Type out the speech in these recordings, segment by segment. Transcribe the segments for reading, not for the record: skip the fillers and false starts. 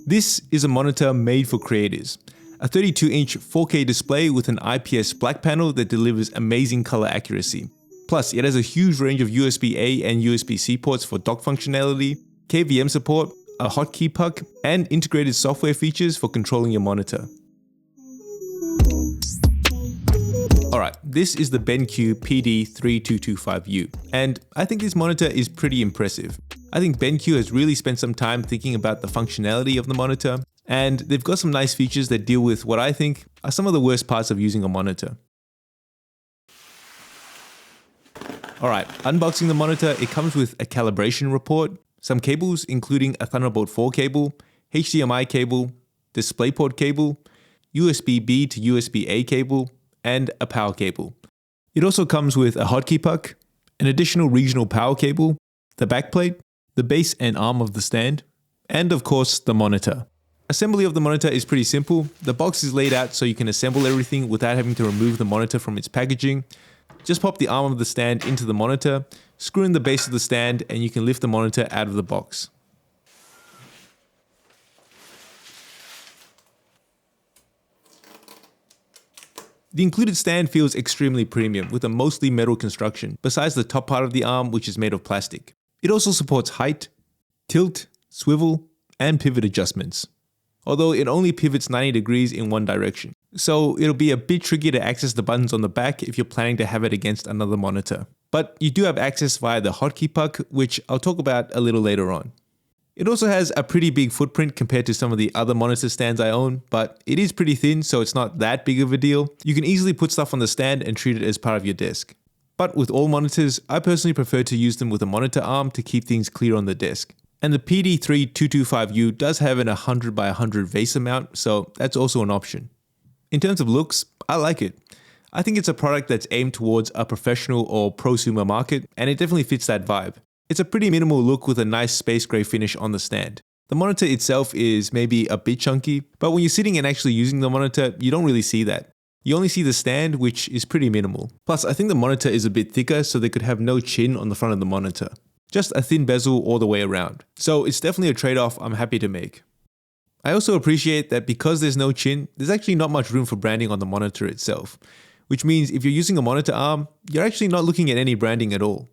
This is a monitor made for creators. A 32-inch 4K display with an IPS black panel that delivers amazing color accuracy. Plus, it has a huge range of USB-A and USB-C ports for dock functionality, KVM support, a hotkey puck, and integrated software features for controlling your monitor. Alright, this is the BenQ PD3225U, and I think this monitor is pretty impressive. I think BenQ has really spent some time thinking about the functionality of the monitor, and they've got some nice features that deal with what I think are some of the worst parts of using a monitor. Alright, unboxing the monitor, it comes with a calibration report, some cables including a Thunderbolt 4 cable, HDMI cable, DisplayPort cable, USB-B to USB-A cable, and a power cable. It also comes with a hotkey puck, an additional regional power cable, the backplate, the base and arm of the stand, and of course the monitor. Assembly of the monitor is pretty simple. The box is laid out so you can assemble everything without having to remove the monitor from its packaging. Just pop the arm of the stand into the monitor, screw in the base of the stand, and you can lift the monitor out of the box. The included stand feels extremely premium with a mostly metal construction, besides the top part of the arm which is made of plastic. It also supports height, tilt, swivel, and pivot adjustments. Although it only pivots 90 degrees in one direction. So it'll be a bit tricky to access the buttons on the back if you're planning to have it against another monitor. But you do have access via the hotkey puck, which I'll talk about a little later on. It also has a pretty big footprint compared to some of the other monitor stands I own, but it is pretty thin, so it's not that big of a deal. You can easily put stuff on the stand and treat it as part of your desk. But with all monitors, I personally prefer to use them with a monitor arm to keep things clear on the desk. And the PD3225U does have an 100 by 100 VESA mount, so that's also an option. In terms of looks, I like it. I think it's a product that's aimed towards a professional or prosumer market, and it definitely fits that vibe. It's a pretty minimal look with a nice space gray finish on the stand. The monitor itself is maybe a bit chunky, but when you're sitting and actually using the monitor, you don't really see that. You only see the stand, which is pretty minimal. Plus, I think the monitor is a bit thicker, so they could have no chin on the front of the monitor. Just a thin bezel all the way around. So it's definitely a trade-off I'm happy to make. I also appreciate that because there's no chin, there's actually not much room for branding on the monitor itself. Which means if you're using a monitor arm, you're actually not looking at any branding at all.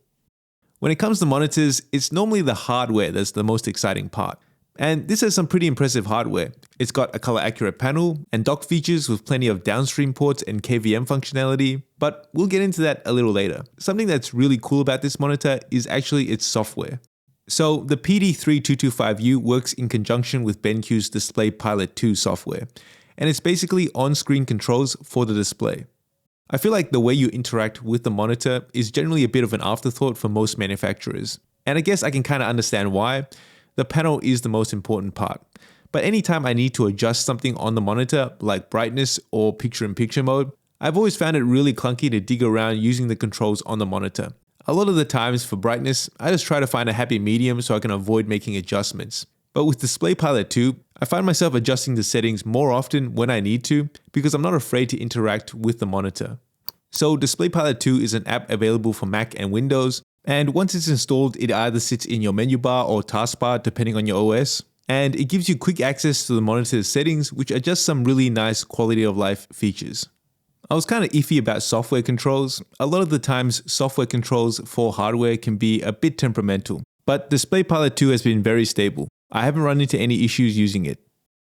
When it comes to monitors, it's normally the hardware that's the most exciting part. And this has some pretty impressive hardware. It's got a color accurate panel and dock features with plenty of downstream ports and KVM functionality, but we'll get into that a little later. Something that's really cool about this monitor is actually its software. So the PD3225U works in conjunction with BenQ's DisplayPilot 2 software, and it's basically on-screen controls for the display. I feel like the way you interact with the monitor is generally a bit of an afterthought for most manufacturers. And I guess I can kind of understand why. The panel is the most important part. But anytime I need to adjust something on the monitor, like brightness or picture-in-picture mode, I've always found it really clunky to dig around using the controls on the monitor. A lot of the times for brightness, I just try to find a happy medium so I can avoid making adjustments. But with DisplayPilot 2, I find myself adjusting the settings more often when I need to because I'm not afraid to interact with the monitor. So DisplayPilot 2 is an app available for Mac and Windows, and once it's installed, it either sits in your menu bar or taskbar depending on your OS, and it gives you quick access to the monitor's settings, which are just some really nice quality of life features. I was kind of iffy about software controls. A lot of the times, software controls for hardware can be a bit temperamental, but DisplayPilot 2 has been very stable. I haven't run into any issues using it.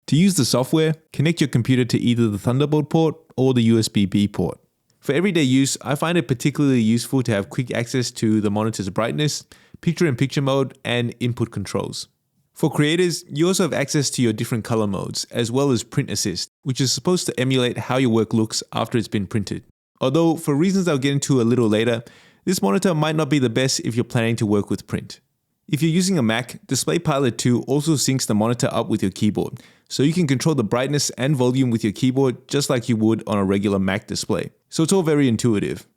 To use the software, connect your computer to either the Thunderbolt port or the USB-B port. For everyday use, I find it particularly useful to have quick access to the monitor's brightness, picture-in-picture mode, and input controls. For creators, you also have access to your different color modes, as well as Print Assist, which is supposed to emulate how your work looks after it's been printed. Although, for reasons I'll get into a little later, this monitor might not be the best if you're planning to work with print. If you're using a Mac, DisplayPilot 2 also syncs the monitor up with your keyboard, so you can control the brightness and volume with your keyboard just like you would on a regular Mac display. So it's all very intuitive.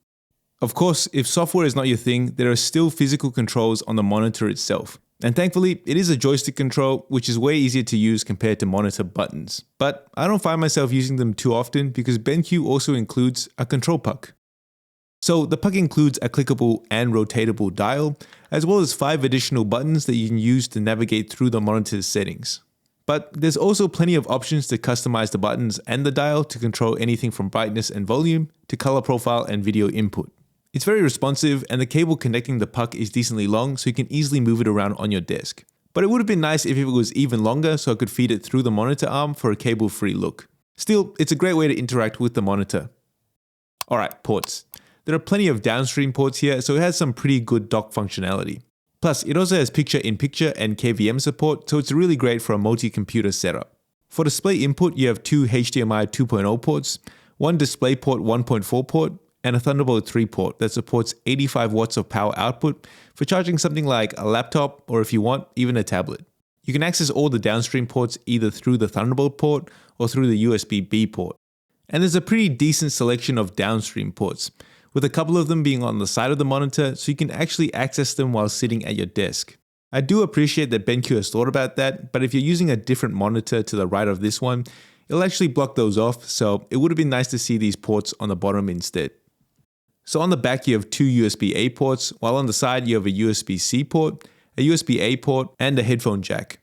Of course, if software is not your thing, there are still physical controls on the monitor itself. And thankfully, it is a joystick control, which is way easier to use compared to monitor buttons. But I don't find myself using them too often because BenQ also includes a control puck. So the puck includes a clickable and rotatable dial, as well as 5 additional buttons that you can use to navigate through the monitor's settings. But there's also plenty of options to customize the buttons and the dial to control anything from brightness and volume to color profile and video input. It's very responsive, and the cable connecting the puck is decently long, so you can easily move it around on your desk. But it would have been nice if it was even longer so I could feed it through the monitor arm for a cable-free look. Still, it's a great way to interact with the monitor. Alright, ports. There are plenty of downstream ports here, so it has some pretty good dock functionality. Plus, it also has picture-in-picture and KVM support, so it's really great for a multi-computer setup. For display input, you have two HDMI 2.0 ports, one DisplayPort 1.4 port, and a Thunderbolt 3 port that supports 85 watts of power output for charging something like a laptop or, if you want, even a tablet. You can access all the downstream ports either through the Thunderbolt port or through the USB-B port. And there's a pretty decent selection of downstream ports, with a couple of them being on the side of the monitor so you can actually access them while sitting at your desk. I do appreciate that BenQ has thought about that, but if you're using a different monitor to the right of this one, it'll actually block those off, so it would have been nice to see these ports on the bottom instead. So on the back you have two USB-A ports, while on the side you have a USB-C port, a USB-A port, and a headphone jack.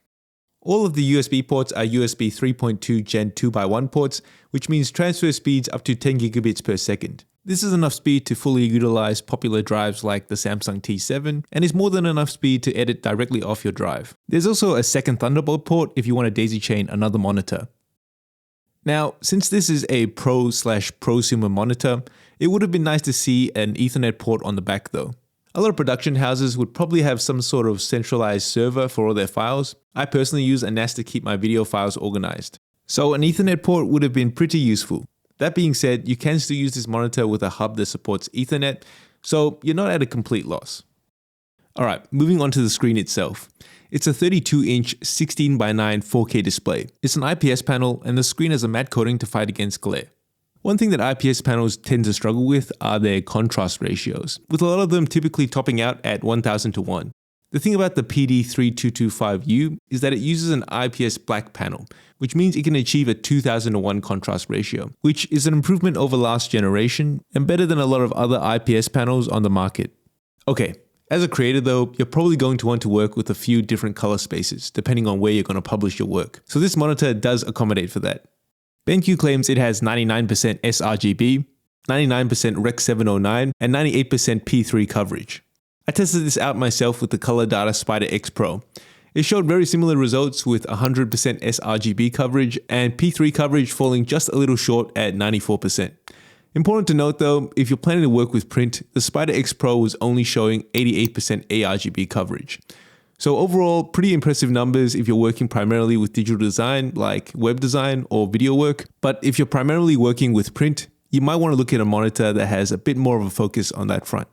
All of the USB ports are USB 3.2 Gen 2x1 ports, which means transfer speeds up to 10 gigabits per second. This is enough speed to fully utilize popular drives like the Samsung T7, and is more than enough speed to edit directly off your drive. There's also a second Thunderbolt port if you want to daisy chain another monitor. Now, since this is a pro/prosumer monitor, it would have been nice to see an Ethernet port on the back though. A lot of production houses would probably have some sort of centralized server for all their files. I personally use a NAS to keep my video files organized. So an Ethernet port would have been pretty useful. That being said, you can still use this monitor with a hub that supports Ethernet, so you're not at a complete loss. Alright, moving on to the screen itself. It's a 32-inch 16:9 4K display. It's an IPS panel, and the screen has a matte coating to fight against glare. One thing that IPS panels tend to struggle with are their contrast ratios, with a lot of them typically topping out at 1000:1. The thing about the PD3225U is that it uses an IPS black panel, which means it can achieve a 2000:1 contrast ratio, which is an improvement over last generation and better than a lot of other IPS panels on the market. Okay, as a creator though, you're probably going to want to work with a few different color spaces depending on where you're going to publish your work, so this monitor does accommodate for that. BenQ claims it has 99% sRGB, 99% Rec 709, and 98% P3 coverage. I tested this out myself with the Color Data Spider X Pro. It showed very similar results with 100% sRGB coverage and P3 coverage falling just a little short at 94%. Important to note though, if you're planning to work with print, the Spider X Pro was only showing 88% ARGB coverage. So overall, pretty impressive numbers if you're working primarily with digital design like web design or video work. But if you're primarily working with print, you might want to look at a monitor that has a bit more of a focus on that front.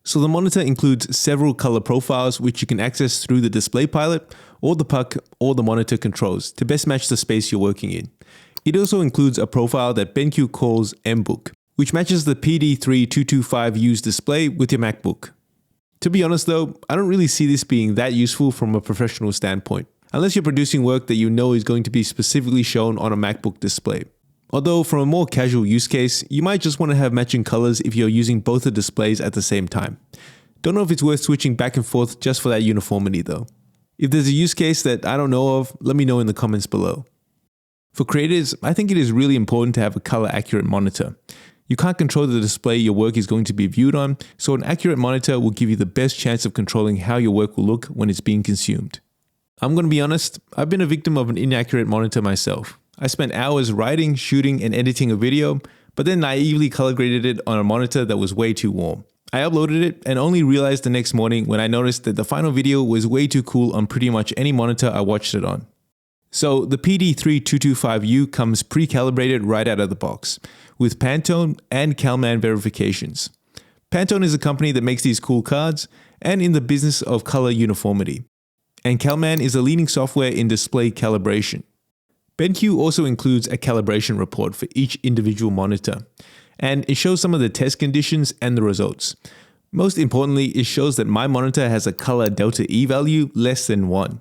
So the monitor includes several color profiles which you can access through the display pilot or the puck or the monitor controls to best match the space you're working in. It also includes a profile that BenQ calls MBook, which matches the PD3225U's display with your MacBook. To be honest though, I don't really see this being that useful from a professional standpoint, unless you're producing work that you know is going to be specifically shown on a MacBook display. Although from a more casual use case, you might just want to have matching colors if you're using both the displays at the same time. Don't know if it's worth switching back and forth just for that uniformity though. If there's a use case that I don't know of, let me know in the comments below. For creators, I think it is really important to have a color accurate monitor. You can't control the display your work is going to be viewed on, so an accurate monitor will give you the best chance of controlling how your work will look when it's being consumed. I'm going to be honest, I've been a victim of an inaccurate monitor myself. I spent hours writing, shooting, and editing a video, but then naively color graded it on a monitor that was way too warm. I uploaded it and only realized the next morning when I noticed that the final video was way too cool on pretty much any monitor I watched it on. So the PD3225U comes pre-calibrated right out of the box, with Pantone and Calman verifications. Pantone is a company that makes these cool cards and in the business of color uniformity. And Calman is a leading software in display calibration. BenQ also includes a calibration report for each individual monitor, and it shows some of the test conditions and the results. Most importantly, it shows that my monitor has a color delta E value less than 1.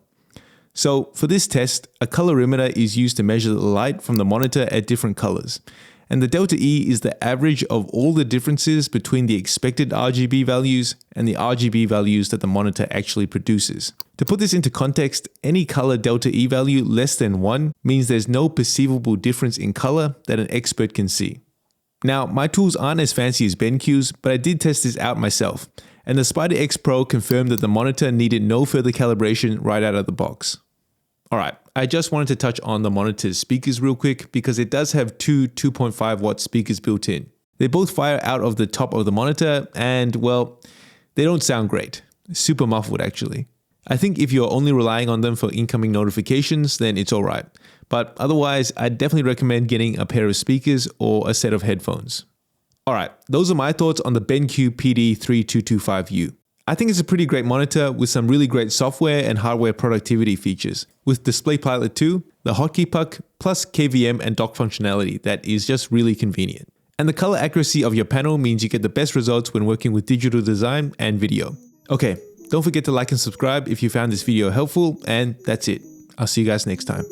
So for this test, a colorimeter is used to measure the light from the monitor at different colors, And the delta E is the average of all the differences between the expected RGB values and the RGB values that the monitor actually produces. To put this into context, any color delta E value less than 1 means there's no perceivable difference in color that an expert can see. Now, my tools aren't as fancy as BenQ's, but I did test this out myself, and the Spider X Pro confirmed that the monitor needed no further calibration right out of the box. Alright, I just wanted to touch on the monitor's speakers real quick because it does have two 2.5 watt speakers built in. They both fire out of the top of the monitor and, well, they don't sound great. Super muffled actually. I think if you're only relying on them for incoming notifications, then it's alright. But otherwise, I'd definitely recommend getting a pair of speakers or a set of headphones. Alright, those are my thoughts on the BenQ PD3225U. I think it's a pretty great monitor with some really great software and hardware productivity features, with DisplayPilot 2, the hotkey puck, plus KVM and dock functionality that is just really convenient. And the color accuracy of your panel means you get the best results when working with digital design and video. Okay, don't forget to like and subscribe if you found this video helpful, and that's it. I'll see you guys next time.